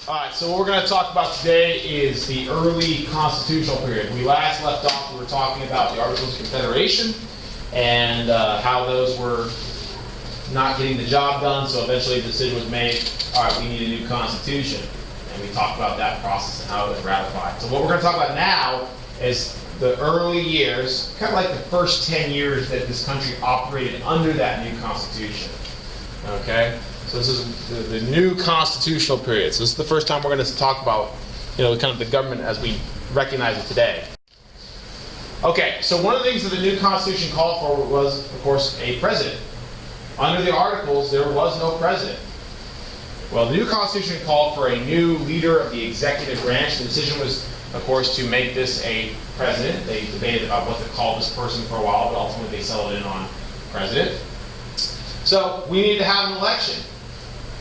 All right, so what we're going to talk about today is the early constitutional period. We last left off, we were talking about the Articles of Confederation and how those were not getting the job done, so eventually the decision was made, all right, we need a new constitution. And we talked about that process and how it was ratified. So what we're going to talk about now is the early years, kind of like the first 10 years that this country operated under that new constitution. Okay? So this is the new constitutional period. So this is the first time we're going to talk about, kind of the government as we recognize it today. Okay, so one of the things that the new constitution called for was, of course, a president. Under the Articles, there was no president. Well, the new constitution called for a new leader of the executive branch. The decision was, of course, to make this a president. They debated about what to call this person for a while, but ultimately they settled in on president. So we need to have an election.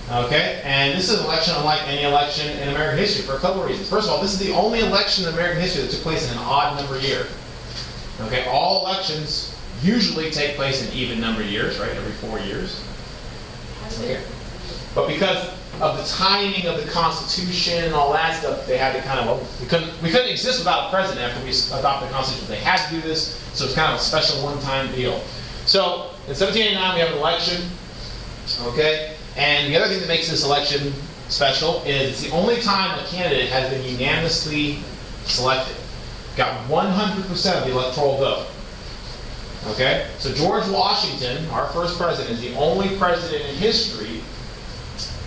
Okay, and this is an election unlike any election in American history for a couple of reasons. First of all, this is the only election in American history that took place in an odd number year. Okay, all elections usually take place in even number years, right? Every 4 years. Okay. But because of the timing of the Constitution and all that stuff, they had to kind of, we couldn't exist without a president after we adopted the Constitution. They had to do this, so it's kind of a special one-time deal. So in 1789, we have an election. Okay. And the other thing that makes this election special is it's the only time a candidate has been unanimously selected. Got 100% of the electoral vote. Okay? So George Washington, our first president, is the only president in history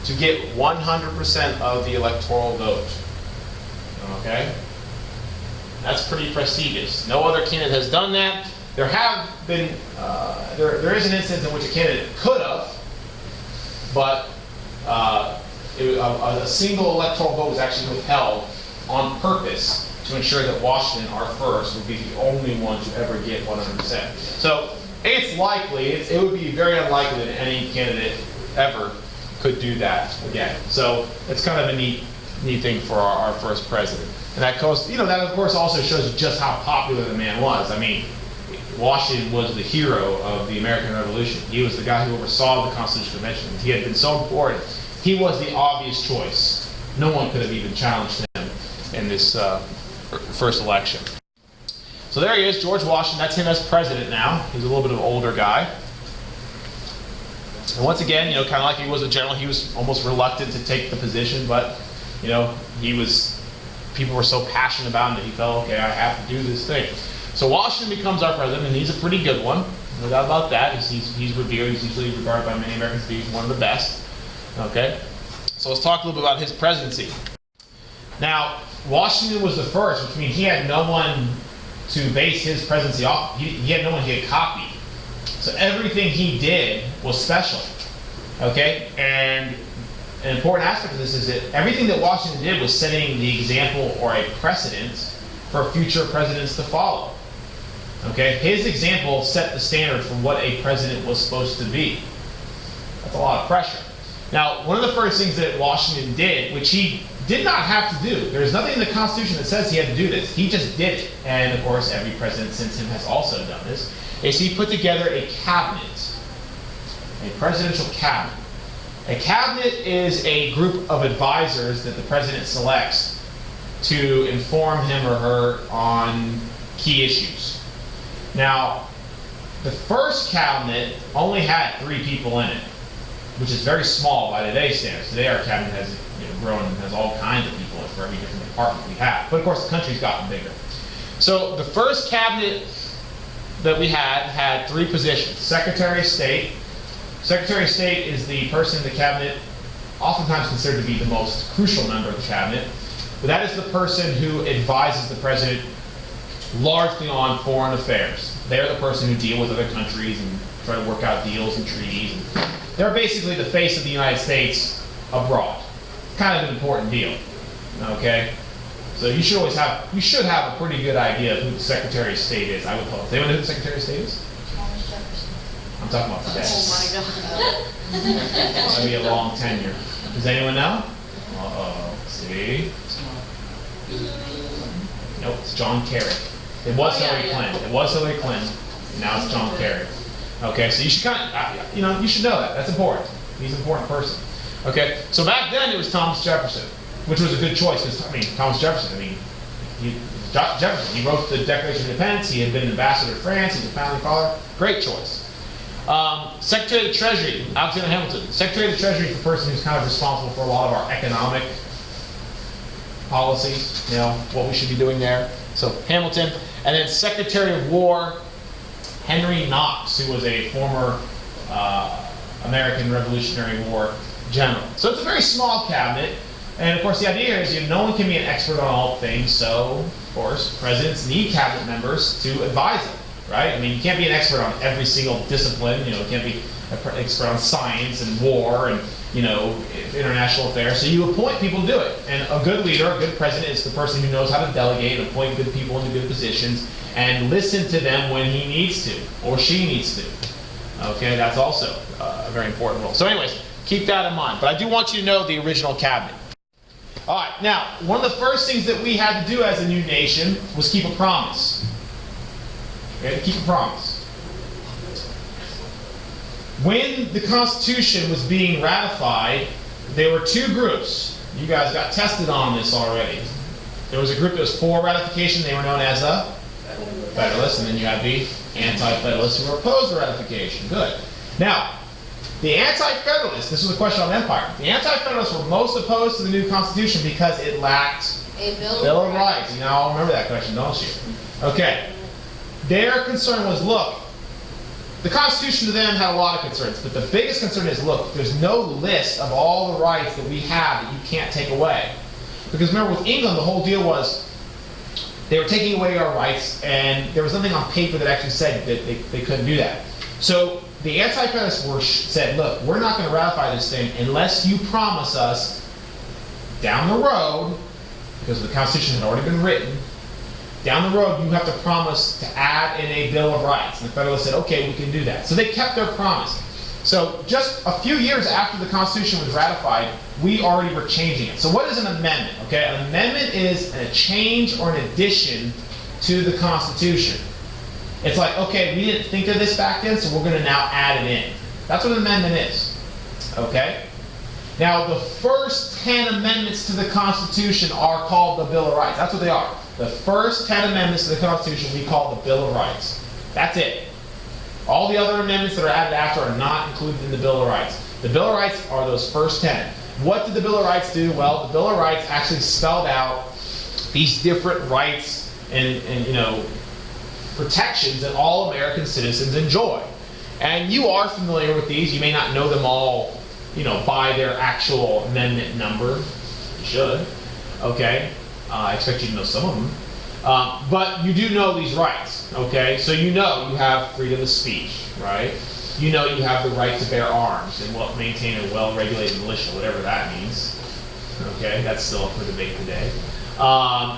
to get 100% of the electoral vote. Okay? That's pretty prestigious. No other candidate has done that. There have been, there is an instance in which a candidate could have, but a single electoral vote was actually withheld on purpose to ensure that Washington, our first, would be the only one to ever get 100%. So it's likely, it would be very unlikely that any candidate ever could do that again. So it's kind of a neat thing for our first president. And that goes, that of course also shows just how popular the man was. I mean, Washington was the hero of the American Revolution. He was the guy who oversaw the Constitutional Convention. He had been so important. He was the obvious choice. No one could have even challenged him in this first election. So there he is, George Washington. That's him as president now. He's a little bit of an older guy. And once again, kind of like he was a general, he was almost reluctant to take the position, but, people were so passionate about him that he felt, okay, I have to do this thing. So Washington becomes our president, and he's a pretty good one. No doubt about that. He's revered. He's usually regarded by many Americans to be one of the best. Okay? So let's talk a little bit about his presidency. Now, Washington was the first, which means he had no one to base his presidency off. He had no one he could copy. So everything he did was special. Okay? And an important aspect of this is that everything that Washington did was setting the example or a precedent for future presidents to follow. Okay, his example set the standard for what a president was supposed to be. That's a lot of pressure. Now, one of the first things that Washington did, which he did not have to do, there's nothing in the Constitution that says he had to do this. He just did it. And of course, every president since him has also done this, is he put together a cabinet, a presidential cabinet. A cabinet is a group of advisors that the president selects to inform him or her on key issues. Now, the first cabinet only had 3 people in it, which is very small by today's standards. Today our cabinet has grown and has all kinds of people for every different department we have. But of course the country's gotten bigger. So the first cabinet that we had 3 positions. Secretary of State. Secretary of State is the person in the cabinet oftentimes considered to be the most crucial member of the cabinet. But that is the person who advises the president largely on foreign affairs. They're the person who deal with other countries and try to work out deals and treaties. They're basically the face of the United States abroad. Kind of an important deal. Okay? So you should have a pretty good idea of who the Secretary of State is, I would hope. Does anyone know who the Secretary of State is? I'm talking about today. Oh my God. It's going to be a long tenure. Does anyone know? See? Nope, it's John Kerry. It was Hillary Clinton. It was Hillary Clinton. Now it's John Kerry. Okay, so you should kind of, you should know that. That's important. He's an important person. Okay, so back then it was Thomas Jefferson. which was a good choice because, I mean, Thomas Jefferson, Jefferson, he wrote the Declaration of Independence, he had been ambassador to France, he's a founding father, great choice. Secretary of the Treasury, Alexander Hamilton. Secretary of the Treasury is the person who's kind of responsible for a lot of our economic policies, what we should be doing there. So Hamilton. And then Secretary of War, Henry Knox, who was a former American Revolutionary War general. So it's a very small cabinet. And of course the idea here is no one can be an expert on all things, so of course presidents need cabinet members to advise them. Right? I mean, you can't be an expert on every single discipline. You can't be an expert on science and war and, international affairs. So you appoint people to do it. And a good leader, a good president, is the person who knows how to delegate and appoint good people into good positions and listen to them when he needs to or she needs to. Okay, that's also a very important role. So anyways, keep that in mind. But I do want you to know the original cabinet. All right, now, one of the first things that we had to do as a new nation was keep a promise. We had to keep a promise. When the Constitution was being ratified, there were two groups. You guys got tested on this already. There was a group that was for ratification. They were known as the Federalists. And then you had the Anti-Federalists who were opposed to ratification. Good. Now, the Anti-Federalists, this was a question on empire. The Anti-Federalists were most opposed to the new Constitution because it lacked A Bill of Rights. You all remember that question, don't you? Okay. Their concern was, look, the Constitution to them had a lot of concerns, but the biggest concern is, look, there's no list of all the rights that we have that you can't take away. Because remember, with England, the whole deal was they were taking away our rights, and there was nothing on paper that actually said that they couldn't do that. So the Anti-Federalists said, look, we're not going to ratify this thing unless you promise us down the road, because the Constitution had already been written, down the road, you have to promise to add in a Bill of Rights. And the Federalists said, okay, we can do that. So they kept their promise. So just a few years after the Constitution was ratified, we already were changing it. So what is an amendment? Okay, an amendment is a change or an addition to the Constitution. It's like, okay, we didn't think of this back then, so we're going to now add it in. That's what an amendment is. Okay? Now, the first 10 amendments to the Constitution are called the Bill of Rights. That's what they are. The first 10 amendments to the Constitution we call the Bill of Rights. That's it. All the other amendments that are added after are not included in the Bill of Rights. The Bill of Rights are those first 10. What did the Bill of Rights do? Well, the Bill of Rights actually spelled out these different rights and protections that all American citizens enjoy. And you are familiar with these. You may not know them all, by their actual amendment number. You should. Okay? I expect you to know some of them. But you do know these rights, okay? So you have freedom of speech, right? You have the right to bear arms and maintain a well-regulated militia, whatever that means. Okay, that's still up for debate today.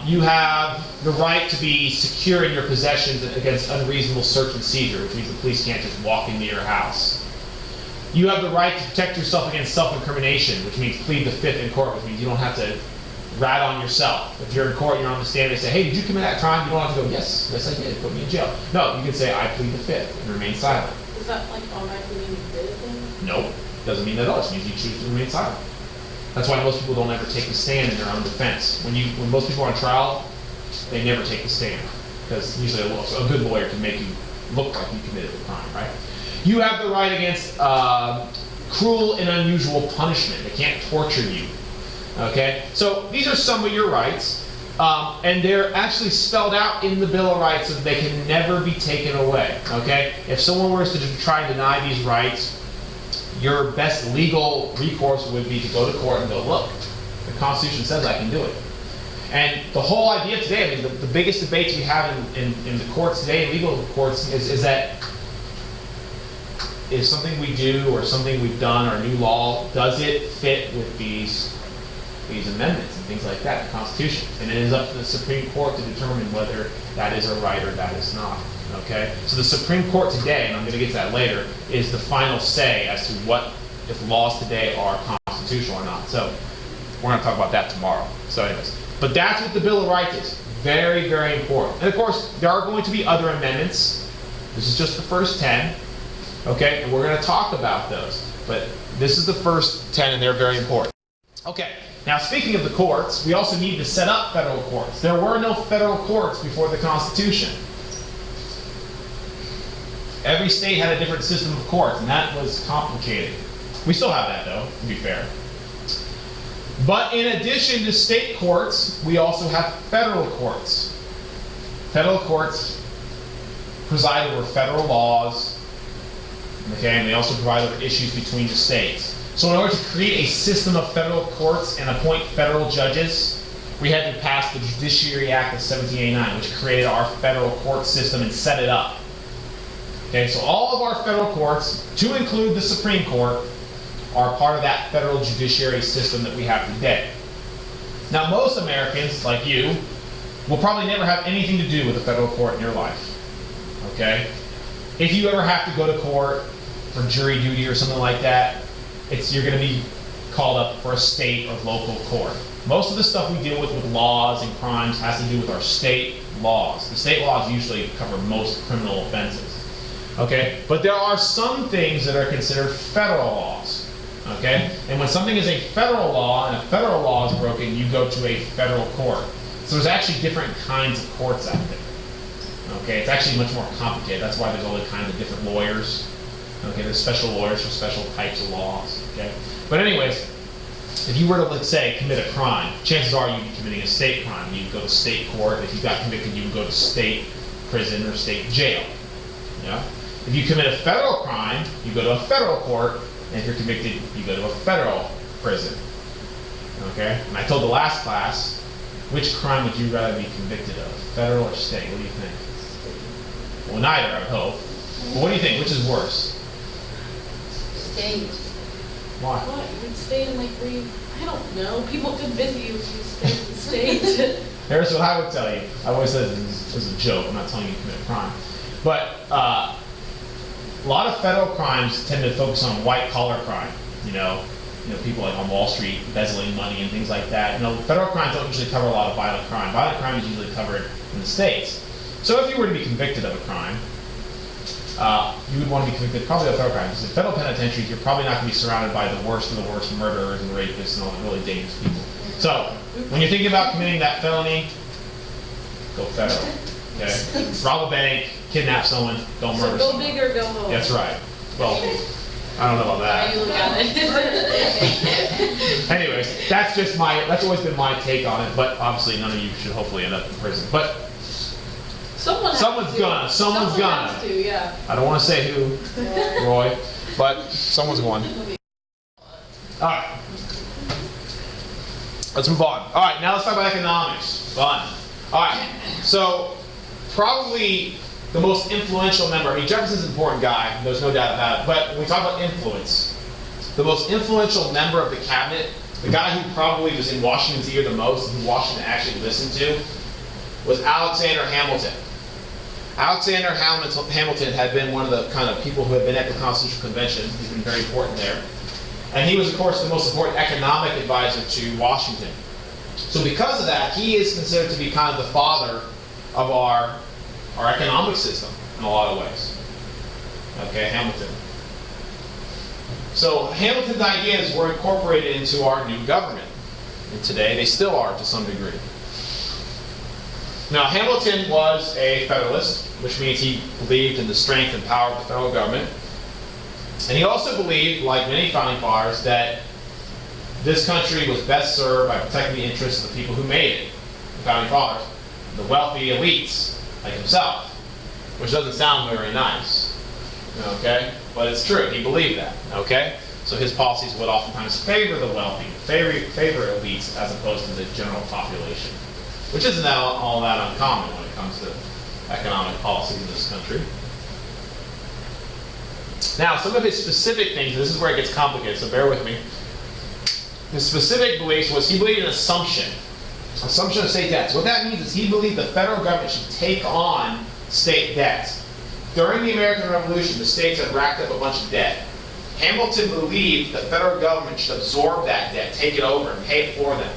You have the right to be secure in your possessions against unreasonable search and seizure, which means the police can't just walk into your house. You have the right to protect yourself against self-incrimination, which means plead the fifth in court, which means you don't have to rat on yourself. If you're in court, you're on the stand, they say, hey, did you commit that crime? You don't have to go, yes, I did, put me in jail. No, you can say, I plead the fifth, and remain silent. Is that like automatically mean you did it then? Nope, doesn't mean that at all. It means you choose to remain silent. That's why most people don't ever take the stand in their own defense. When most people are on trial, they never take the stand. Because usually a good lawyer can make you look like you committed the crime, right? You have the right against cruel and unusual punishment. They can't torture you. Okay? So these are some of your rights. And they're actually spelled out in the Bill of Rights so that they can never be taken away. Okay? If someone were to try and deny these rights, your best legal recourse would be to go to court and go, look, the Constitution says I can do it. And the whole idea today, the biggest debates we have in the courts today, in legal courts, is that is something we do or something we've done or new law, does it fit with these amendments and things like that, the Constitution? And it is up to the Supreme Court to determine whether that is a right or that is not. Okay? So the Supreme Court today, and I'm going to get to that later, is the final say as to what, if laws today are constitutional or not. So we're going to talk about that tomorrow. So anyways, but that's what the Bill of Rights is. Very, very important. And of course, there are going to be other amendments. This is just the first 10. Okay? And we're going to talk about those. But this is the first 10, and they're very important. Okay. Now, speaking of the courts, we also need to set up federal courts. There were no federal courts before the Constitution. Every state had a different system of courts, and that was complicated. We still have that, though, to be fair. But in addition to state courts, we also have federal courts. Federal courts preside over federal laws, okay, and they also provide over issues between the states. So in order to create a system of federal courts and appoint federal judges, we had to pass the Judiciary Act of 1789, which created our federal court system and set it up. Okay, so all of our federal courts, to include the Supreme Court, are part of that federal judiciary system that we have today. Now, most Americans, like you, will probably never have anything to do with a federal court in your life. Okay? If you ever have to go to court for jury duty or something like that, you're going to be called up for a state or local court. Most of the stuff we deal with laws and crimes has to do with our state laws. The state laws usually cover most criminal offenses. Okay? But there are some things that are considered federal laws. Okay? And when something is a federal law and a federal law is broken, you go to a federal court. So there's actually different kinds of courts out there. Okay? It's actually much more complicated. That's why there's all the kinds of different lawyers. Okay? There's special lawyers for special types of laws. Okay? But anyways, if you were to, let's say, commit a crime, chances are you'd be committing a state crime. You'd go to state court. If you got convicted, you would go to state prison or state jail. Yeah? If you commit a federal crime, you go to a federal court, and if you're convicted, you go to a federal prison. Okay? And I told the last class, which crime would you rather be convicted of, federal or state? What do you think? Well, neither, I would hope. But what do you think? Which is worse? State. Why? What? You would stay in like where you, I don't know. People could visit you if you stayed in the state. Here's what I would tell you. I always said this was a joke. I'm not telling you to commit a crime. But a lot of federal crimes tend to focus on white-collar crime. You know, people like on Wall Street embezzling money and things like that. Federal crimes don't usually cover a lot of violent crime. Violent crime is usually covered in the states. So if you were to be convicted of a crime, you would want to be convicted probably of federal crimes. In federal penitentiaries, you're probably not going to be surrounded by the worst of the worst murderers and rapists and all the really dangerous people. So when you're thinking about committing that felony, go federal. Okay? Rob a bank, kidnap someone, don't murder So go someone. big or go home. That's right. Well, I don't know about How you look at it. that. Anyways, that's always been my take on it, but obviously none of you should hopefully end up in prison. But Someone's gonna. Someone's gonna. Has to, yeah. I don't want to say who, Roy, but someone's going. All right. Let's move on. All right, now let's talk about economics. Fun. All right. So probably the most influential member, Jefferson's an important guy, there's no doubt about it, but when we talk about influence, the most influential member of the cabinet, the guy who probably was in Washington's ear the most, and who Washington actually listened to, was Alexander Hamilton. Alexander Hamilton had been one of the kind of people who had been at the Constitutional Convention. He's been very important there. And he was, of course, the most important economic advisor to Washington. So because of that, he is considered to be kind of the father of our economic system in a lot of ways. Okay, Hamilton. So Hamilton's ideas were incorporated into our new government. And today they still are to some degree. Now, Hamilton was a Federalist, which means he believed in the strength and power of the federal government. And he also believed, like many founding fathers, that this country was best served by protecting the interests of the people who made it, the founding fathers, the wealthy elites, like himself, which doesn't sound very nice, okay? But it's true, he believed that, okay? So his policies would oftentimes favor the wealthy, favor elites, as opposed to the general population, which isn't all that uncommon when it comes to economic policies in this country. Now, some of his specific things, this is where it gets complicated, so bear with me. His specific beliefs was he believed in assumption of state debts. What that means is he believed the federal government should take on state debts. During the American Revolution, the states had racked up a bunch of debt. Hamilton believed the federal government should absorb that debt, take it over, and pay it for them.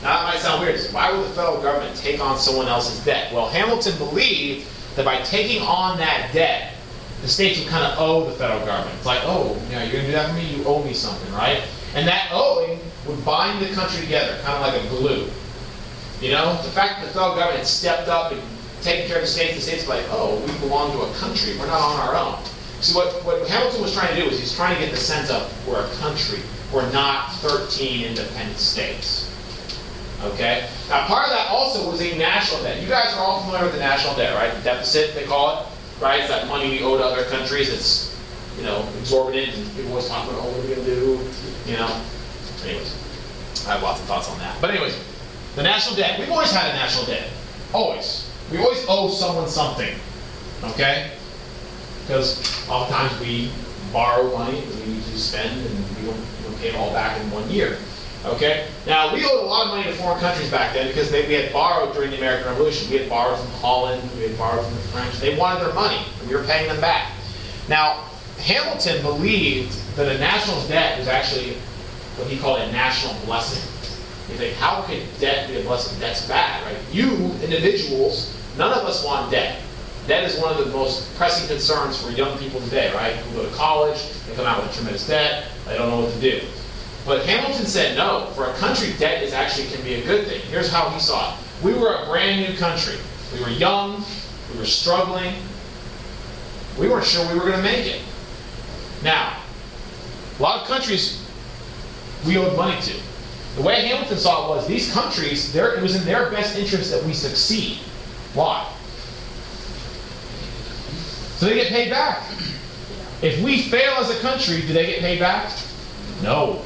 Now, that might sound weird. Why would the federal government take on someone else's debt? Well, Hamilton believed that by taking on that debt, the states would kind of owe the federal government. It's like, oh, you're going to do that for me? You owe me something, right? And that owing would bind the country together, kind of like a glue. You know, the fact that the federal government had stepped up and taken care of the states were like, oh, we belong to a country, we're not on our own. See, what Hamilton was trying to do is he's trying to get the sense of we're a country, we're not 13 independent states. Okay? Now, part of that also was a national debt. You guys are all familiar with the national debt, right? The deficit, they call it, right? It's that money we owe to other countries. It's, you know, exorbitant, and people always talk about, oh, what are we going to do? You know? Anyways, I have lots of thoughts on that. But anyways, the national debt. We've always had a national debt. Always. We always owe someone something. Okay? Because oftentimes we borrow money that we need to spend, and we don't pay it all back in 1 year. Okay? Now, we owed a lot of money to foreign countries back then because we had borrowed during the American Revolution. We had borrowed from Holland, we had borrowed from the French. They wanted their money, and we were paying them back. Now, Hamilton believed that a national debt was actually what he called a national blessing. You think, how could debt be a blessing? Debt's bad, right? You, individuals, none of us want debt. Debt is one of the most pressing concerns for young people today, right? People go to college, they come out with tremendous debt, they don't know what to do. But Hamilton said no. For a country, debt can be a good thing. Here's how he saw it. We were a brand new country. We were young, we were struggling, we weren't sure we were going to make it. Now, a lot of countries we owed money to. The way Hamilton saw it was these countries, it was in their best interest that we succeed. Why? So they get paid back. If we fail as a country, do they get paid back? No.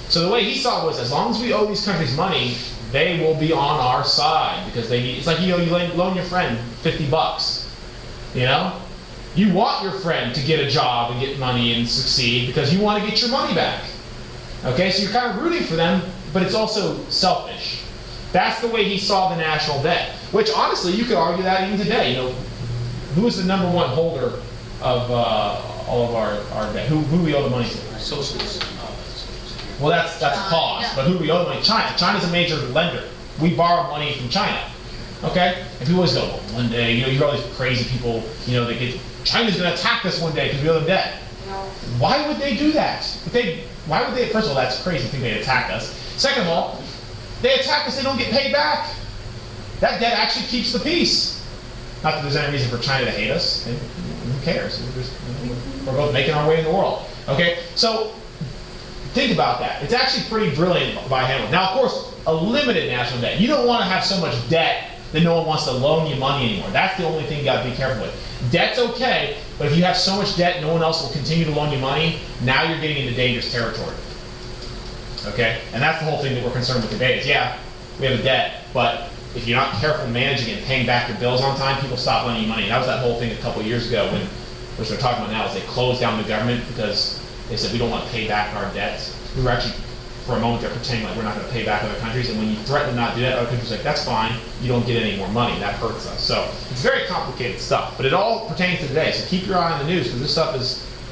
So the way he saw it was, as long as we owe these countries money, they will be on our side because it's like you loan your friend $50. You know, you want your friend to get a job and get money and succeed because you want to get your money back. Okay, so you're kind of rooting for them, but it's also selfish. That's the way he saw the national debt. Which honestly, you could argue that even today. You know, who is the number one holder of all of our debt? Who we owe the money to? Socialists. Well, that's cost, but who do we owe the money? China. China's a major lender. We borrow money from China. Okay? And people always go, well, one day, you know, you hear all these crazy people, you know, China's going to attack us one day because we owe them debt. No. Why would they do that? Why would they? First of all, that's crazy to think they'd attack us. Second of all, they attack us, they don't get paid back. That debt actually keeps the peace. Not that there's any reason for China to hate us. Who cares? We're both making our way in the world. Okay? So, think about that. It's actually pretty brilliant by Hamilton. Now, of course, a limited national debt. You don't want to have so much debt that no one wants to loan you money anymore. That's the only thing you got to be careful with. Debt's okay, but if you have so much debt no one else will continue to loan you money, now you're getting into dangerous territory. Okay? And that's the whole thing that we're concerned with today is, yeah, we have a debt, but if you're not careful managing it and paying back your bills on time, people stop lending you money. And that was that whole thing a couple years ago which they're talking about now, is they closed down the government because they said we don't want to pay back our debts. We were actually, for a moment, they're pretending like we're not going to pay back other countries, and when you threaten to not do that, other countries are like, that's fine, you don't get any more money, that hurts us. So it's very complicated stuff, but it all pertains to today, so keep your eye on the news, because this stuff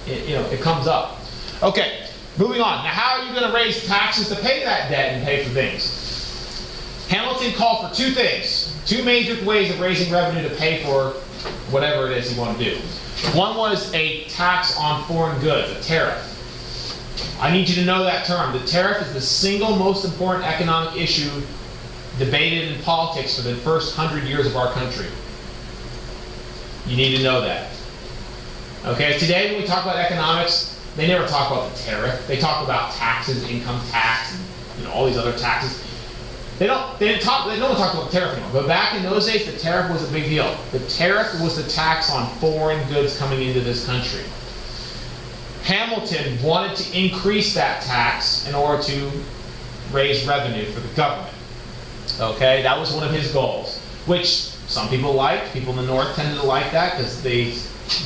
it comes up. Okay, moving on. Now, how are you going to raise taxes to pay that debt and pay for things? Hamilton called for two things, two major ways of raising revenue to pay for whatever it is you want to do. One was a tax on foreign goods, a tariff. I need you to know that term. The tariff is the single most important economic issue debated in politics for the first 100 years of our country. You need to know that. Okay, today when we talk about economics, they never talk about the tariff. They talk about taxes, income tax, and all these other taxes. No one talks about the tariff anymore. But back in those days, the tariff was a big deal. The tariff was the tax on foreign goods coming into this country. Hamilton wanted to increase that tax in order to raise revenue for the government. Okay, that was one of his goals, which some people liked. People in the North tended to like that because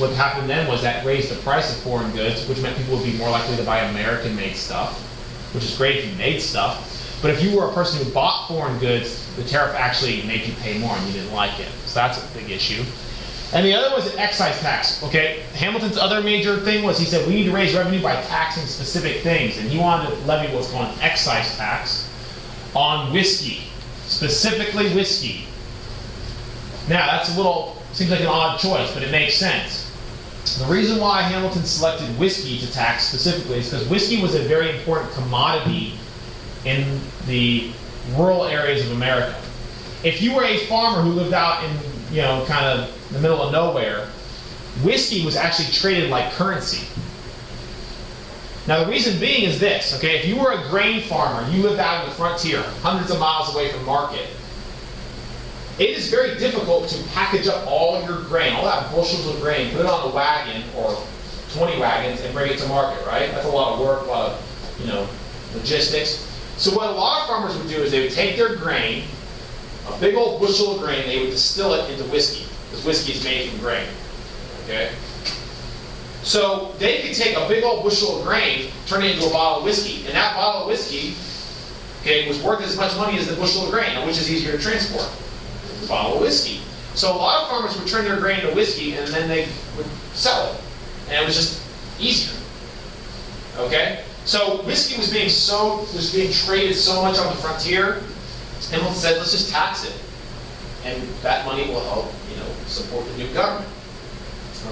what happened then was that raised the price of foreign goods, which meant people would be more likely to buy American-made stuff, which is great if you made stuff. But if you were a person who bought foreign goods, the tariff actually made you pay more and you didn't like it. So that's a big issue. And the other was an excise tax. Okay, Hamilton's other major thing was he said we need to raise revenue by taxing specific things. And he wanted to levy what's called an excise tax on whiskey, specifically whiskey. Now that's seems like an odd choice, but it makes sense. The reason why Hamilton selected whiskey to tax specifically is because whiskey was a very important commodity in the rural areas of America. If you were a farmer who lived out in, kind of the middle of nowhere, whiskey was actually traded like currency. Now the reason being is this, okay? If you were a grain farmer, you lived out in the frontier, hundreds of miles away from market, it is very difficult to package up all your grain, all that bushels of grain, put it on a wagon or 20 wagons and bring it to market, right? That's a lot of work, a lot of, logistics. So what a lot of farmers would do is they would take their grain, a big old bushel of grain, they would distill it into whiskey, because whiskey is made from grain, okay? So they could take a big old bushel of grain, turn it into a bottle of whiskey, and that bottle of whiskey, okay, was worth as much money as the bushel of grain. Now, which is easier to transport? The bottle of whiskey. So a lot of farmers would turn their grain into whiskey, and then they would sell it, and it was just easier. Okay, so whiskey was being traded so much on the frontier, and we said, let's just tax it, and that money will help, support the new government.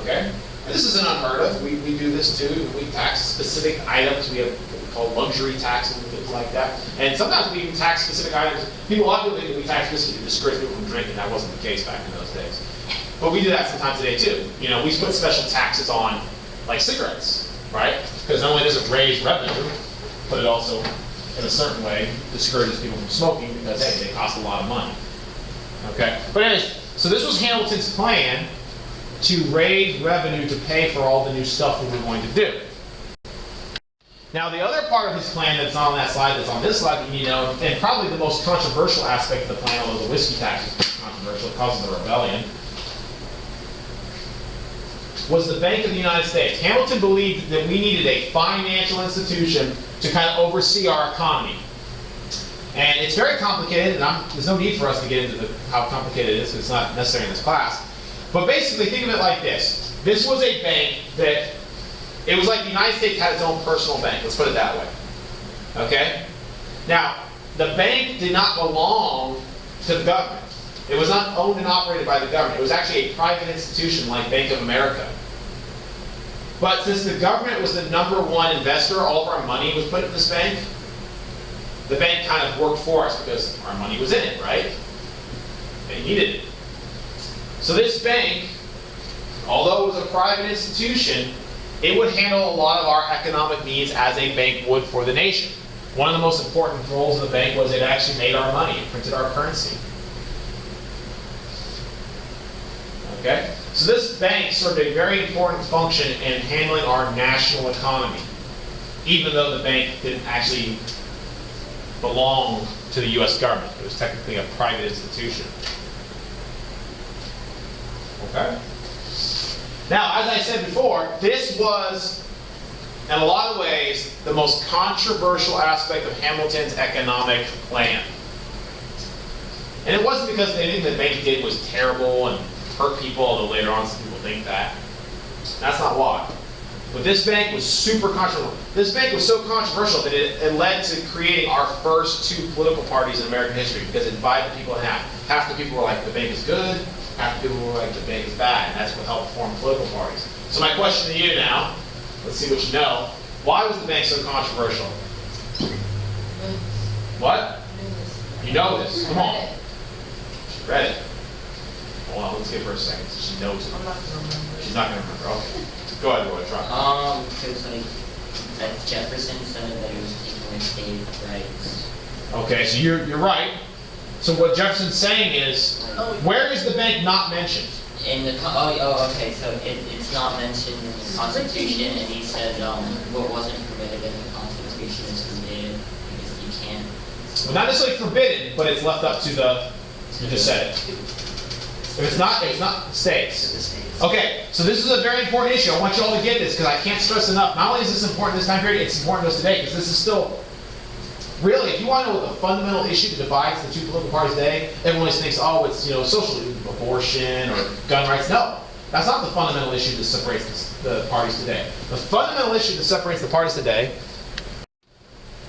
Okay. This isn't unheard of. We do this too. We tax specific items. We have what we call luxury taxes and things like that. And sometimes we even tax specific items. A lot of people think that we tax whiskey to discourage people from drinking. That wasn't the case back in those days. But we do that sometimes today too. We put special taxes on, like cigarettes, right? Because not only does it raise revenue, but it also, in a certain way, discourages people from smoking because, hey, they cost a lot of money. Okay? But anyways, so this was Hamilton's plan to raise revenue to pay for all the new stuff that we're going to do. Now the other part of his plan that's not on that slide, that's on this slide, that you need to know, and probably the most controversial aspect of the plan, although the whiskey tax is controversial, it causes the rebellion, was the Bank of the United States. Hamilton believed that we needed a financial institution to kind of oversee our economy. And it's very complicated, and there's no need for us to get into how complicated it is, because it's not necessary in this class. But basically, think of it like this. This was a bank that, it was like the United States had its own personal bank. Let's put it that way. Okay? Now, the bank did not belong to the government. It was not owned and operated by the government. It was actually a private institution like Bank of America. But since the government was the #1 investor, all of our money was put in this bank, the bank kind of worked for us because our money was in it, right? They needed it. So this bank, although it was a private institution, it would handle a lot of our economic needs as a bank would for the nation. One of the most important roles of the bank was it actually made our money, it printed our currency. Okay? So this bank served a very important function in handling our national economy, even though the bank didn't actually belong to the U.S. government. It was technically a private institution. Okay? Now, as I said before, this was, in a lot of ways, the most controversial aspect of Hamilton's economic plan. And it wasn't because anything the bank did was terrible and hurt people, although later on some people think that. That's not why. But this bank was super controversial. This bank was so controversial that it led to creating our first 2 political parties in American history, because it divided people in half. Half the people were like, the bank is good. Half the people were like, the bank is bad. And that's what helped form political parties. So my question to you now, let's see what you know. Why was the bank so controversial? What? You know this. Come on. She read it. Hold on, let's give her a second so she knows it. I'm not gonna remember. She's not going to remember. Okay. Go ahead, Roy. Try. Because that Jefferson said that he was taking away state rights. Okay, so you're right. So what Jefferson's saying is, where is the bank not mentioned? In the okay, so it's not mentioned in the Constitution, and he said what wasn't permitted in the Constitution is forbidden because you can't. Well, not necessarily forbidden, but it's left up to the. You just said it. If it's not states. Okay, so this is a very important issue. I want you all to get this because I can't stress enough. Not only is this important this time period, it's important to us today because this is still. Really, if you want to know what the fundamental issue that divides the 2 political parties today, everyone always thinks, oh, it's social abortion or gun rights. No, that's not the fundamental issue that separates the parties today. The fundamental issue that separates the parties today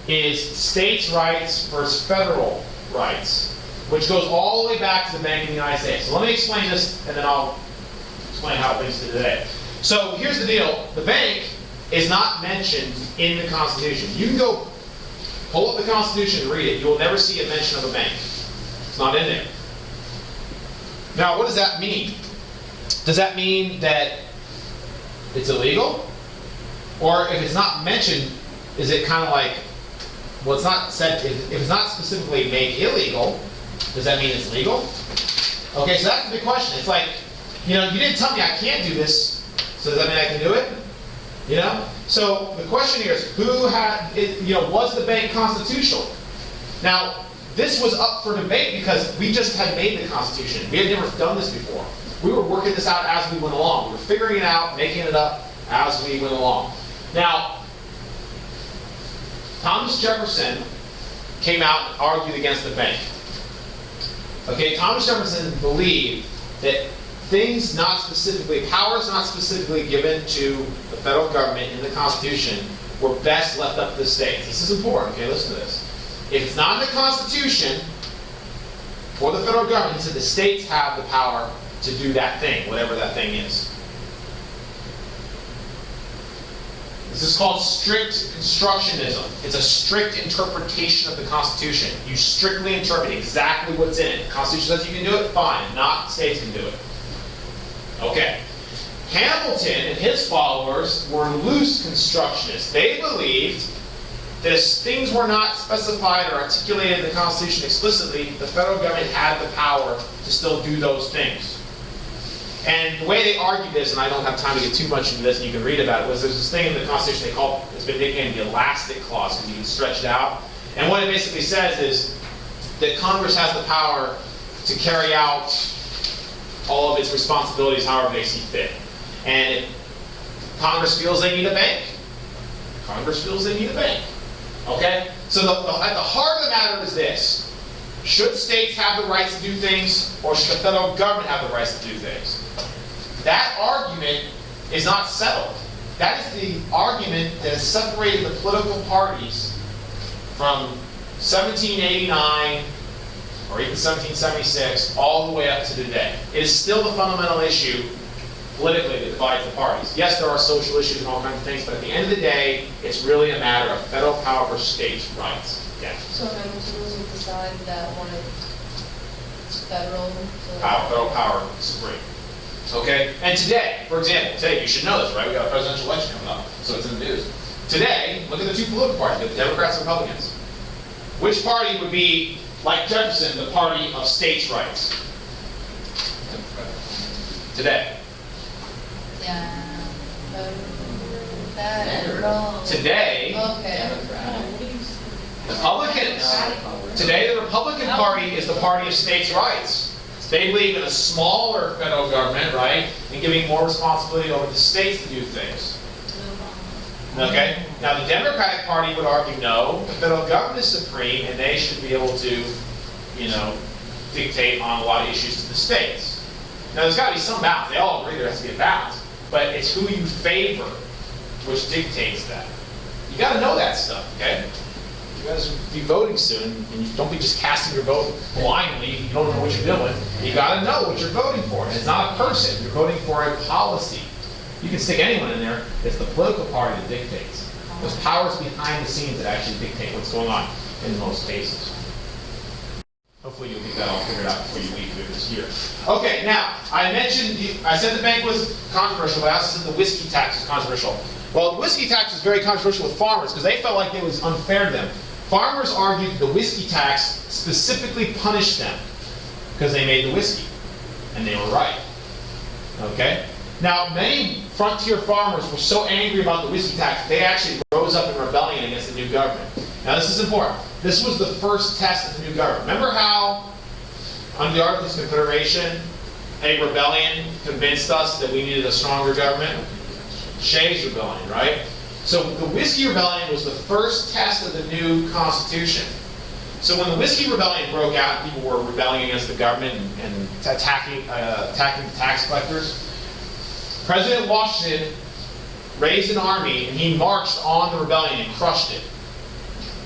is states' rights versus federal rights, which goes all the way back to the Bank of the United States. So let me explain this, and then I'll explain how it links to today. So here's the deal: the bank is not mentioned in the Constitution. You can go pull up the Constitution and read it. You will never see a mention of a bank. It's not in there. Now, what does that mean? Does that mean that it's illegal? Or if it's not mentioned, is it kind of like, well, it's not said, if it's not specifically made illegal, does that mean it's legal? Okay, so that's the big question. It's like, you know, you didn't tell me I can't do this, so does that mean I can do it? You know? So the question here is, who had, you know, was the bank constitutional? Now, this was up for debate because we just had made the Constitution. We had never done this before. We were working this out as we went along. We were figuring it out, making it up as we went along. Now, Thomas Jefferson came out and argued against the bank. Okay, Thomas Jefferson believed that things not specifically, powers not specifically given to the federal government in the Constitution were best left up to the states. This is important, okay, listen to this. If it's not in the Constitution for the federal government, he said the states have the power to do that thing, whatever that thing is. This is called strict constructionism. It's a strict interpretation of the Constitution. You strictly interpret exactly what's in it. The Constitution says you can do it, fine. If not, states can do it. Okay. Hamilton and his followers were loose constructionists. They believed that if things were not specified or articulated in the Constitution explicitly, the federal government had the power to still do those things. And the way they argued this, and I don't have time to get too much into this, and you can read about it, was there's this thing in the Constitution they call, it's been nicknamed the elastic clause, because you can stretch it out. And what it basically says is that Congress has the power to carry out all of its responsibilities however they see fit. And if Congress feels they need a bank, Congress feels they need a bank. Okay? So at the heart of the matter is this. Should states have the rights to do things, or should the federal government have the rights to do things? That argument is not settled. That is the argument that has separated the political parties from 1789 or even 1776 all the way up to today. It is still the fundamental issue politically that divides the parties. Yes, there are social issues and all kinds of things, but at the end of the day, it's really a matter of federal power versus states' rights. Yeah. So Hamilton was the side that wanted federal power supreme. Okay? And today, for example, today, you should know this, right? We got a presidential election coming up, so it's in the news. Today, look at the two political parties, the Democrats and Republicans. Which party would be, like Jefferson, the party of states' rights? Today. Yeah. That wrong. Today, Okay. Republicans. Today, the Republican Party is the party of states' rights. They believe in a smaller federal government, right, and giving more responsibility over the states to do things. Okay? Now, the Democratic Party would argue, no, the federal government is supreme, and they should be able to, you know, dictate on a lot of issues to the states. Now, there's got to be some balance. They all agree there has to be a balance. But it's who you favor which dictates that. You got to know that stuff, okay? You guys will be voting soon, and you don't be just casting your vote blindly. You don't know what you're doing. You got to know what you're voting for. And it's not a person. You're voting for a policy. You can stick anyone in there. It's the political party that dictates. There's powers behind the scenes that actually dictate what's going on in most cases. Hopefully you'll get that all figured out before you leave this year. Okay, now, I said the bank was controversial, but I also said the whiskey tax was controversial. Well, the whiskey tax was very controversial with farmers because they felt like it was unfair to them. Farmers argued the whiskey tax specifically punished them because they made the whiskey, and they were right. Okay? Now, many frontier farmers were so angry about the whiskey tax, they actually rose up in rebellion against the new government. Now, this is important. This was the first test of the new government. Remember how, under the Articles of Confederation, a rebellion convinced us that we needed a stronger government? Shays' Rebellion, right? So the Whiskey Rebellion was the first test of the new Constitution. So when the Whiskey Rebellion broke out, people were rebelling against the government and attacking the tax collectors. President Washington raised an army and he marched on the rebellion and crushed it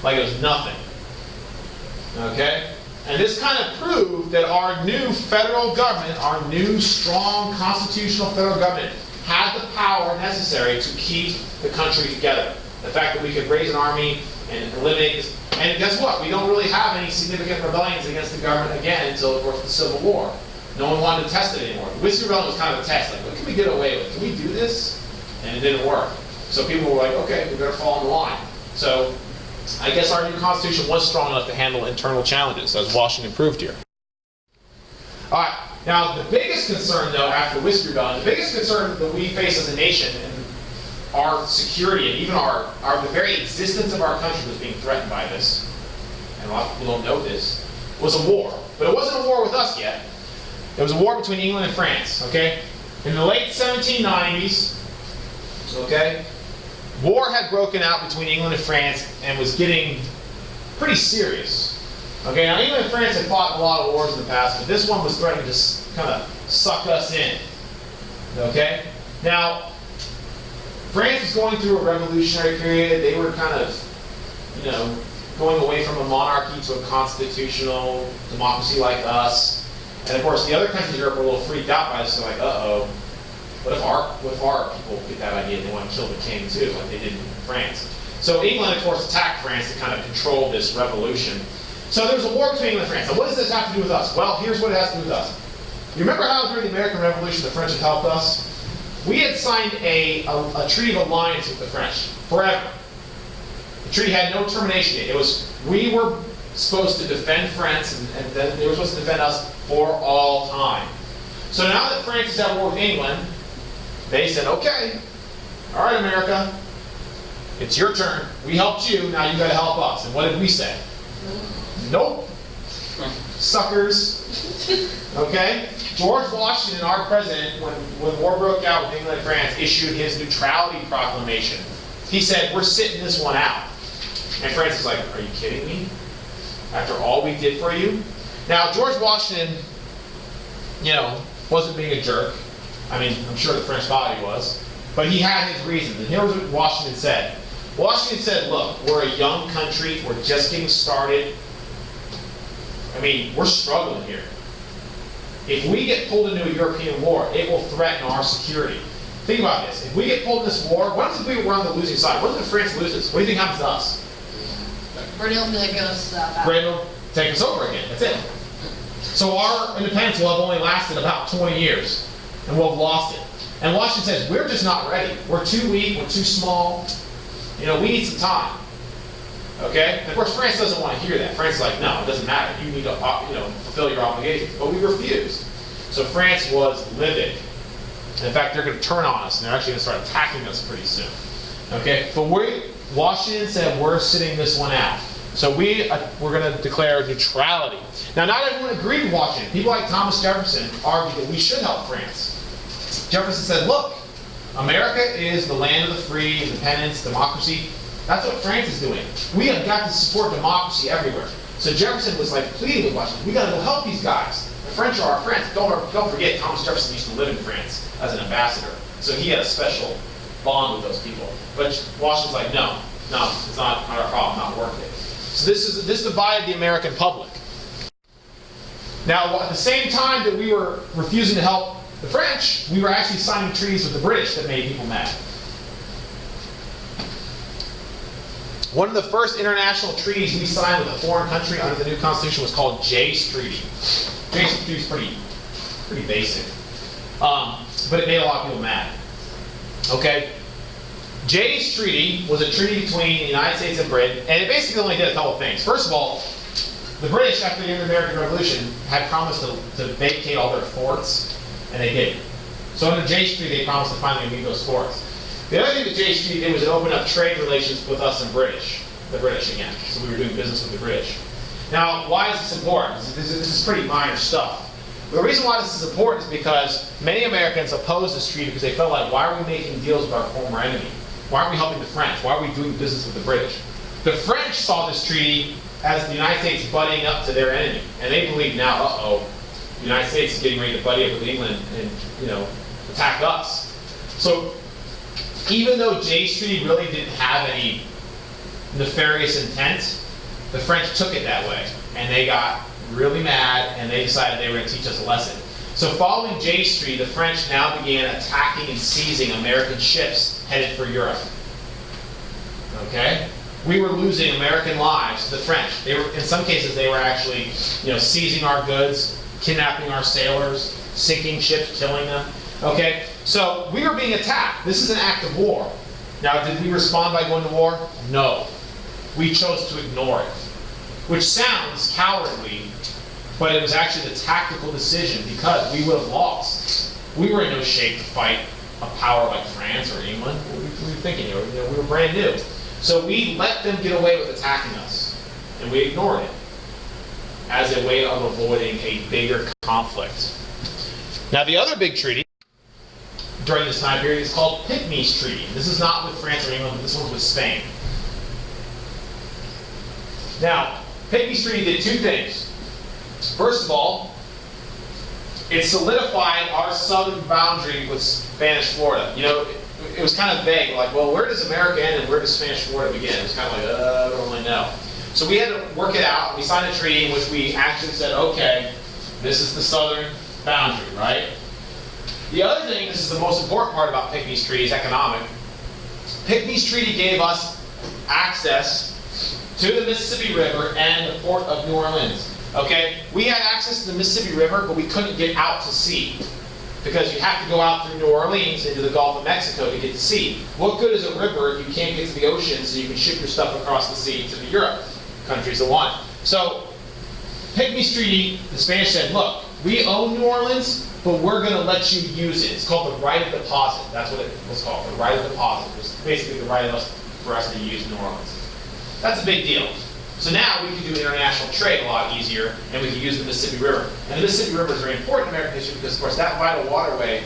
like it was nothing. Okay? And this kind of proved that our new federal government, our new strong constitutional federal government, had the power necessary to keep the country together. The fact that we could raise an army and eliminate And guess what? We don't really have any significant rebellions against the government again until, of course, the Civil War. No one wanted to test it anymore. The Whiskey Rebellion was kind of a test. Like, what can we get away with? Can we do this? And it didn't work. So people were like, okay, we better fall in line. So I guess our new Constitution was strong enough to handle internal challenges, as Washington proved here. All right. Now, the biggest concern, though, after the Whiskey Rebellion, the biggest concern that we face as a nation, and our security, and even the very existence of our country was being threatened by this, and a lot of people don't know this, was a war. But it wasn't a war with us yet. It was a war between England and France, okay? In the late 1790s, okay, war had broken out between England and France and was getting pretty serious. Okay, now England and France had fought a lot of wars in the past, but this one was threatening to kind of suck us in. Okay? Now, France was going through a revolutionary period. They were kind of, going away from a monarchy to a constitutional democracy like us. And of course, the other countries in Europe were a little freaked out by this. They're like, uh-oh, what if our people get that idea and they want to kill the king too, like they did in France? So England, of course, attacked France to kind of control this revolution. So there was a war between England and France. Now, what does this have to do with us? Well, here's what it has to do with us. You remember how during the American Revolution the French had helped us? We had signed a treaty of alliance with the French forever. The treaty had no termination date. We were supposed to defend France, and then they were supposed to defend us for all time. So now that France is at war with England, they said, okay, all right, America, it's your turn. We helped you, now you got to help us. And what did we say? Nope. Suckers. Okay? George Washington, our president, when war broke out with England and France, issued his neutrality proclamation. He said, we're sitting this one out. And France was like, are you kidding me? After all we did for you? Now, George Washington, wasn't being a jerk. I mean, I'm sure the French thought he was. But he had his reasons. And here's what Washington said. Washington said, look, we're a young country. We're just getting started. I mean, we're struggling here. If we get pulled into a European war, it will threaten our security. Think about this. If we get pulled in this war, what if we were on the losing side? What if France loses? What do you think happens to us? Britain will take us back. Britain will take us over again. That's it. So our independence will have only lasted about 20 years, and we'll have lost it. And Washington says, we're just not ready. We're too weak. We're too small. We need some time. Okay? And of course, France doesn't want to hear that. France is like, no, it doesn't matter. You need to, fulfill your obligations. But we refused. So France was livid. And in fact, they're going to turn on us, and they're actually going to start attacking us pretty soon. Okay? But Washington said, we're sitting this one out. So we're going to declare neutrality. Now, not everyone agreed with Washington. People like Thomas Jefferson argued that we should help France. Jefferson said, look, America is the land of the free, independence, democracy. That's what France is doing. We have got to support democracy everywhere. So Jefferson was like pleading with Washington, we got to go help these guys. The French are our friends. Don't forget, Thomas Jefferson used to live in France as an ambassador. So he had a special bond with those people. But Washington's like, no, it's not our problem, not worth it. So this divided the American public. Now, at the same time that we were refusing to help the French, we were actually signing treaties with the British that made people mad. One of the first international treaties we signed with a foreign country under the new Constitution was called Jay's Treaty. Jay's Treaty is pretty basic. But it made a lot of people mad. Okay? Jay's Treaty was a treaty between the United States and Britain, and it basically only did a couple of things. First of all, the British, after the end of the American Revolution, had promised to vacate all their forts, and they didn't. So under Jay's Treaty, they promised to finally leave those forts. The other thing that Jay's Treaty did was it opened up trade relations with us and the British again. So we were doing business with the British. Now, why is this important? This is pretty minor stuff. But the reason why this is important is because many Americans opposed this treaty because they felt like, why are we making deals with our former enemy? Why aren't we helping the French? Why are we doing business with the British? The French saw this treaty as the United States butting up to their enemy. And they believe now, the United States is getting ready to buddy up with England and, attack us. So even though Jay's Treaty really didn't have any nefarious intent, the French took it that way. And they got really mad, and they decided they were going to teach us a lesson. So following Jay's Treaty, the French now began attacking and seizing American ships headed for Europe. Okay? we were losing American lives to the French. They were, in some cases, they were actually, seizing our goods, kidnapping our sailors, sinking ships, killing them. Okay, so we were being attacked. This is an act of war. Now, did we respond by going to war? No. We chose to ignore it, which sounds cowardly, but it was actually the tactical decision because we would have lost. We were in no shape to fight a power like France or England. What were we thinking? We were brand new. So we let them get away with attacking us, and we ignored it as a way of avoiding a bigger conflict. Now, the other big treaty during this time period is called Pinckney Treaty. This is not with France or England, but this one's with Spain. Now, Pinckney Treaty did two things. First of all, it solidified our southern boundary with Spanish Florida. It was kind of vague, like, well, where does America end and where does Spanish Florida begin? It was kind of like, I don't really know. So we had to work it out. We signed a treaty in which we actually said, okay, this is the southern boundary, right? The other thing, this is the most important part about Pinckney's Treaty, is economic. Pinckney's Treaty gave us access to the Mississippi River and the port of New Orleans. Okay? We had access to the Mississippi River, but we couldn't get out to sea, because you have to go out through New Orleans into the Gulf of Mexico to get to sea. What good is a river if you can't get to the ocean so you can ship your stuff across the sea to the Europe countries that want it? So, Pinckney's Treaty, the Spanish said, look, we own New Orleans, but we're going to let you use it. It's called the right of deposit. That's what it was called, the right of deposit. It was basically the right for us to use New Orleans. That's a big deal. So now we can do international trade a lot easier, and we can use the Mississippi River. And the Mississippi River is very important in American history because, of course, that vital waterway,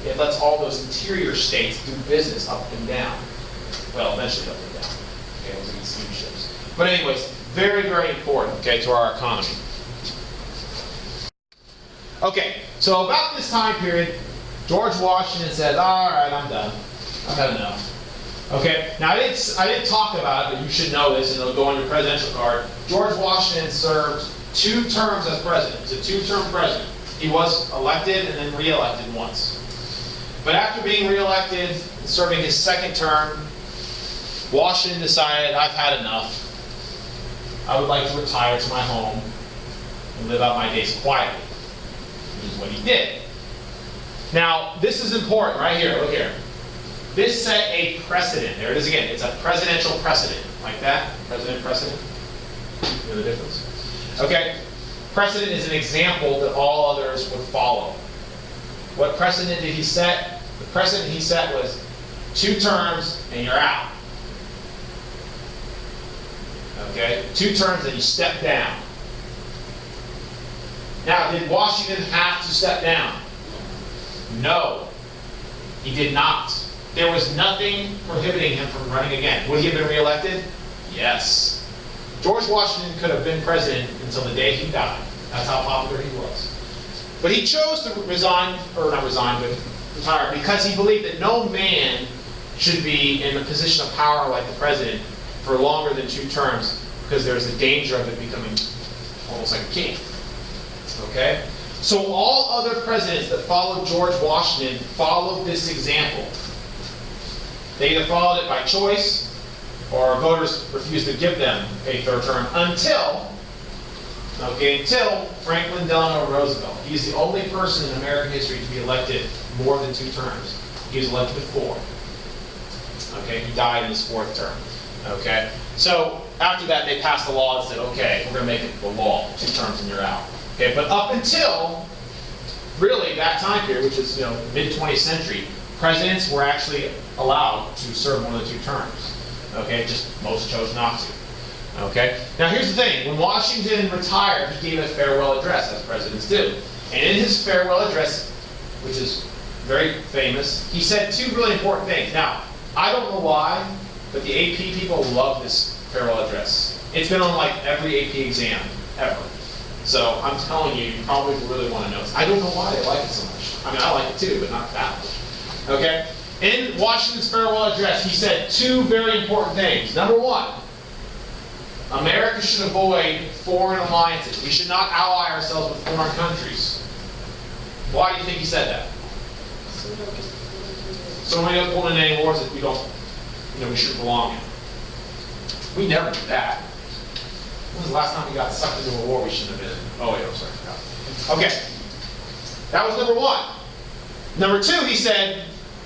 it lets all those interior states do business up and down. Well, eventually up and down. Okay, those are these steamships. But anyways, very, very important, okay, to our economy. Okay, so about this time period, George Washington said, all right, I'm done. I've had enough. Okay, now I didn't talk about it, but you should know this, and it'll go on your presidential card. George Washington served 2 terms as president. He's a 2-term president. He was elected and then re-elected once. But after being re-elected and serving his 2nd term, Washington decided, I've had enough. I would like to retire to my home and live out my days quietly, which is what he did. Now, this is important right here. Look here. This set a precedent. There it is again. It's a presidential precedent. Like that. President, precedent. You know the difference? Okay. Precedent is an example that all others would follow. What precedent did he set? The precedent he set was 2 terms and you're out. Okay? 2 terms and you step down. Now, did Washington have to step down? No. He did not. There was nothing prohibiting him from running again. Would he have been reelected? Yes. George Washington could have been president until the day he died. That's how popular he was. But he chose to resign, or not resign, but retire, because he believed that no man should be in a position of power like the president for longer than 2 terms, because there's a danger of it becoming almost like a king. Okay? So all other presidents that followed George Washington followed this example. They either followed it by choice, or voters refused to give them a 3rd term until Franklin Delano Roosevelt. He's the only person in American history to be elected more than 2 terms. He was elected to 4. Okay, he died in his 4th term. Okay, so after that they passed a law that said, okay, we're going to make it the law, 2 terms and you're out. Okay, but up until really that time period, which is mid-20th century, presidents were actually allowed to serve more than 2 terms. Okay, just most chose not to. Okay, now here's the thing. When Washington retired, he gave a farewell address, as presidents do. And in his farewell address, which is very famous, he said 2 really important things. Now, I don't know why, but the AP people love this farewell address. It's been on like every AP exam ever. So I'm telling you, you probably really want to know. I don't know why they like it so much. I mean, I like it too, but not that much. Okay? In Washington's farewell address, he said 2 very important things. Number 1, America should avoid foreign alliances. We should not ally ourselves with foreign countries. Why do you think he said that? So we don't pull in any wars that we shouldn't belong in. We never did that. When was the last time we got sucked into a war we shouldn't have been in? Oh, wait, I'm sorry, I forgot. Okay. That was number one. Number two, he said,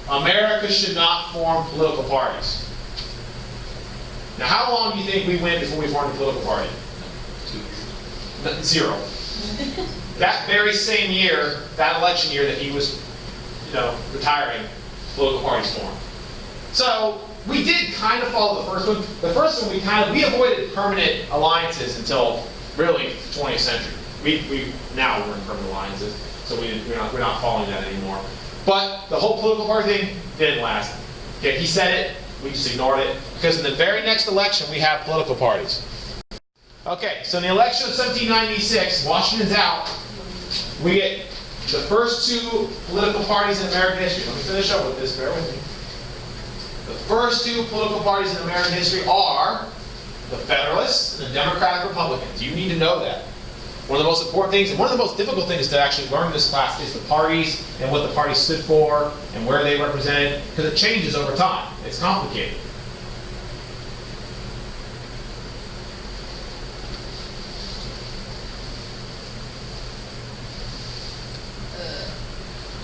America should not form political parties. Now, how long do you think we went before we formed a political party? 2 years. 0. That very same year, that election year that he was, retiring, political parties formed. So, we did kind of follow the first one. The first one, we avoided permanent alliances until really the 20th century. Now we're in permanent alliances, so we're not following that anymore. But the whole political party thing didn't last. Okay, he said it, we just ignored it, because in the very next election we have political parties. Okay, so in the election of 1796, Washington's out. We get the first 2 political parties in American history. Let me finish up with this, bear with me. The first 2 political parties in American history are the Federalists and the Democratic Republicans. You need to know that. One of the most important things, and one of the most difficult things to actually learn in this class is the parties and what the parties stood for and where they represented, because it changes over time. It's complicated.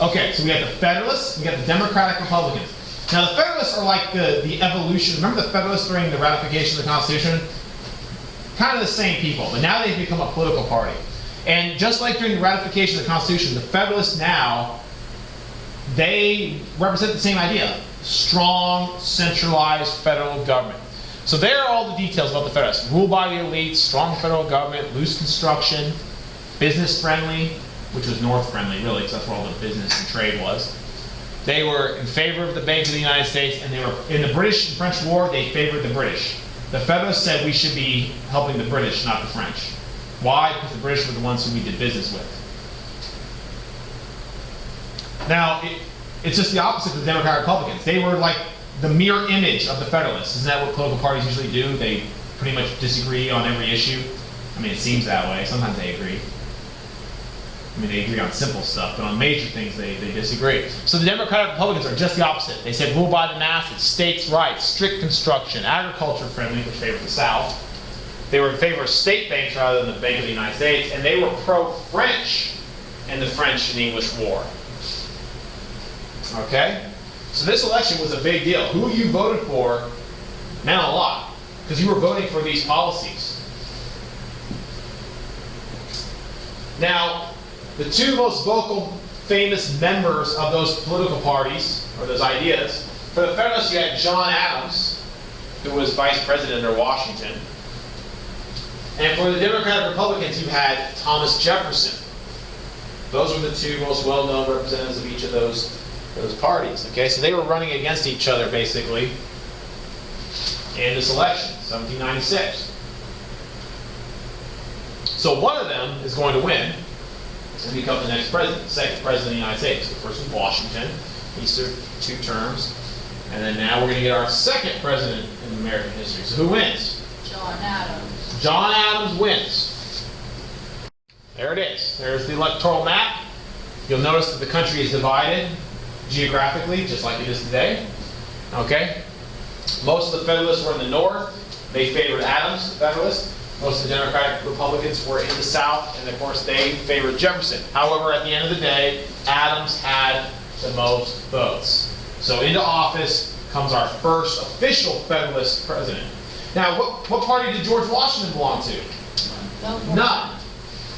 Okay, so we have the Federalists, we have the Democratic Republicans. Now the Federalists are like the evolution. Remember the Federalists during the ratification of the Constitution? Kind of the same people, but now they've become a political party. And just like during the ratification of the Constitution, the Federalists now, they represent the same idea. Strong, centralized federal government. So there are all the details about the Federalists. Ruled by the elites, strong federal government, loose construction, business friendly, which was north friendly really, because that's where all the business and trade was. They were in favor of the Bank of the United States, and they were in the British and French War, they favored the British. The Federalists said we should be helping the British, not the French. Why? Because the British were the ones who we did business with. Now, it's just the opposite of the Democratic Republicans. They were like the mirror image of the Federalists. Isn't that what political parties usually do? They pretty much disagree on every issue. I mean, it seems that way. Sometimes they agree. I mean, they agree on simple stuff, but on major things they disagree. So the Democratic Republicans are just the opposite. They said rule by the masses, states' rights, strict construction, agriculture friendly, which favored the South. They were in favor of state banks rather than the Bank of the United States, and they were pro-French in the French and English War. Okay? So this election was a big deal. Who you voted for meant a lot, because you were voting for these policies. Now, the 2 most vocal, famous members of those political parties, or those ideas, for the Federalists you had John Adams, who was vice president under Washington. And for the Democratic Republicans you had Thomas Jefferson. Those were the 2 most well-known representatives of each of those parties. Okay, so they were running against each other basically in this election, 1796. So one of them is going to win and become the next president, the second president of the United States. The first was Washington. He served 2 terms. And then now we're going to get our second president in American history. So who wins? John Adams. John Adams wins. There it is. There's the electoral map. You'll notice that the country is divided geographically, just like it is today. Okay? Most of the Federalists were in the north. They favored Adams, the Federalist. Most of the Democratic Republicans were in the South, and of course they favored Jefferson. However, at the end of the day, Adams had the most votes. So into office comes our first official Federalist president. Now, what party did George Washington belong to? None.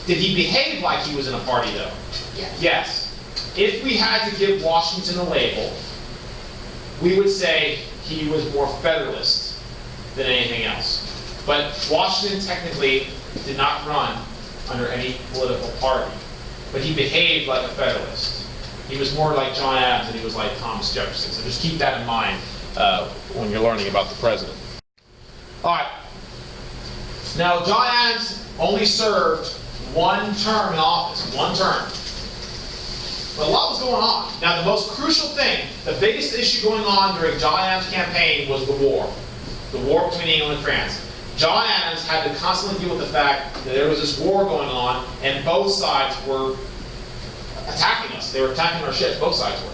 Did he behave like he was in a party, though? Yes. Yes. If we had to give Washington a label, we would say he was more Federalist than anything else. But Washington technically did not run under any political party. But he behaved like a Federalist. He was more like John Adams than he was like Thomas Jefferson. So just keep that in mind when you're learning about the president. All right. Now, John Adams only served 1 term in office. 1 term. But a lot was going on. Now, the most crucial thing, the biggest issue going on during John Adams' campaign was the war. The war between England and France. John Adams had to constantly deal with the fact that there was this war going on, and both sides were attacking us. They were attacking our ships. Both sides were.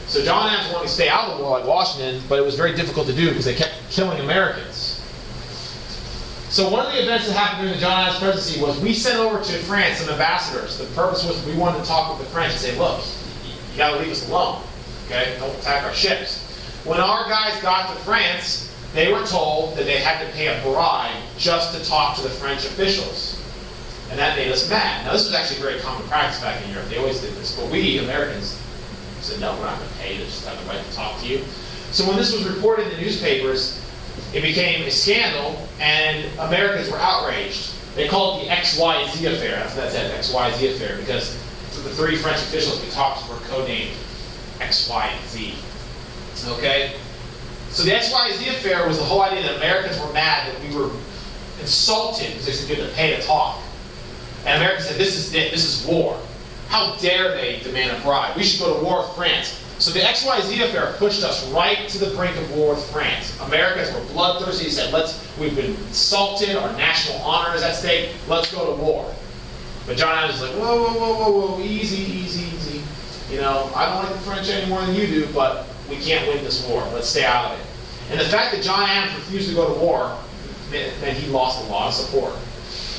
So John Adams wanted to stay out of the war like Washington, but it was very difficult to do because they kept killing Americans. So one of the events that happened during the John Adams presidency was we sent over to France some ambassadors. The purpose was we wanted to talk with the French and say, look, you gotta leave us alone, okay? Don't attack our ships. When our guys got to France, they were told that they had to pay a bribe just to talk to the French officials. And that made us mad. Now this was actually very common practice back in Europe. They always did this. But we, Americans, said, no, we're not gonna pay, they just have the right to talk to you. So when this was reported in the newspapers, it became a scandal, and Americans were outraged. They called it the XYZ affair. That's what that said, XYZ affair, because the 3 French officials we talked to were codenamed X, Y, and Z. Okay? So the XYZ affair was the whole idea that Americans were mad that we were insulted because they said you had to pay to talk. And Americans said, this is it, this is war. How dare they demand a bribe? We should go to war with France. So the XYZ affair pushed us right to the brink of war with France. Americans were bloodthirsty. They said, we've been insulted, our national honor is at stake, let's go to war. But John Adams was like, whoa, whoa, whoa, whoa, whoa, easy, easy, easy. You know, I don't like the French any more than you do, but we can't win this war. Let's stay out of it. And the fact that John Adams refused to go to war meant he lost a lot of support.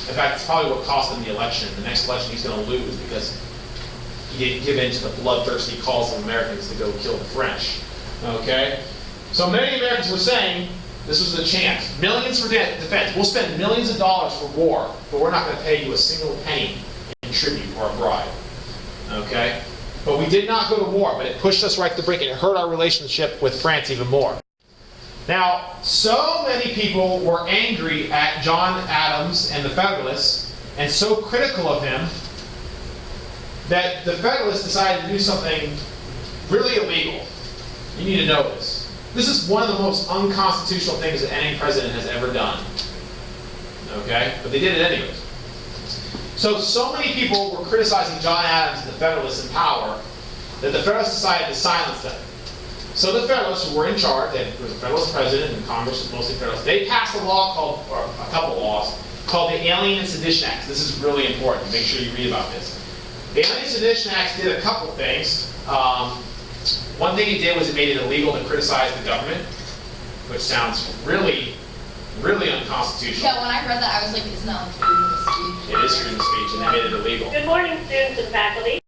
In fact, it's probably what cost him the election. The next election he's going to lose because he didn't give in to the bloodthirsty calls of Americans to go kill the French. Okay? So many Americans were saying, this was the chance. Millions for defense. We'll spend millions of dollars for war, but we're not going to pay you a single penny in tribute or a bribe. Okay? But we did not go to war, but it pushed us right to the brink, and it hurt our relationship with France even more. Now, so many people were angry at John Adams and the Federalists, and so critical of him, that the Federalists decided to do something really illegal. You need to know this. This is one of the most unconstitutional things that any president has ever done. Okay? But they did it anyways. So many people were criticizing John Adams and the Federalists in power that the Federalists decided to silence them. So the Federalists, who were in charge, there was a Federalist president and Congress was mostly Federalist, they passed a law called, or a couple laws, called the Alien and Sedition Acts. This is really important. Make sure you read about this. The Alien and Sedition Acts did a couple things. One thing it did was it made it illegal to criticize the government, which sounds really, really unconstitutional. Yeah, when I read that, I was like, isn't that like freedom of speech? It is freedom of speech, and they made it illegal. Good morning, students and faculty.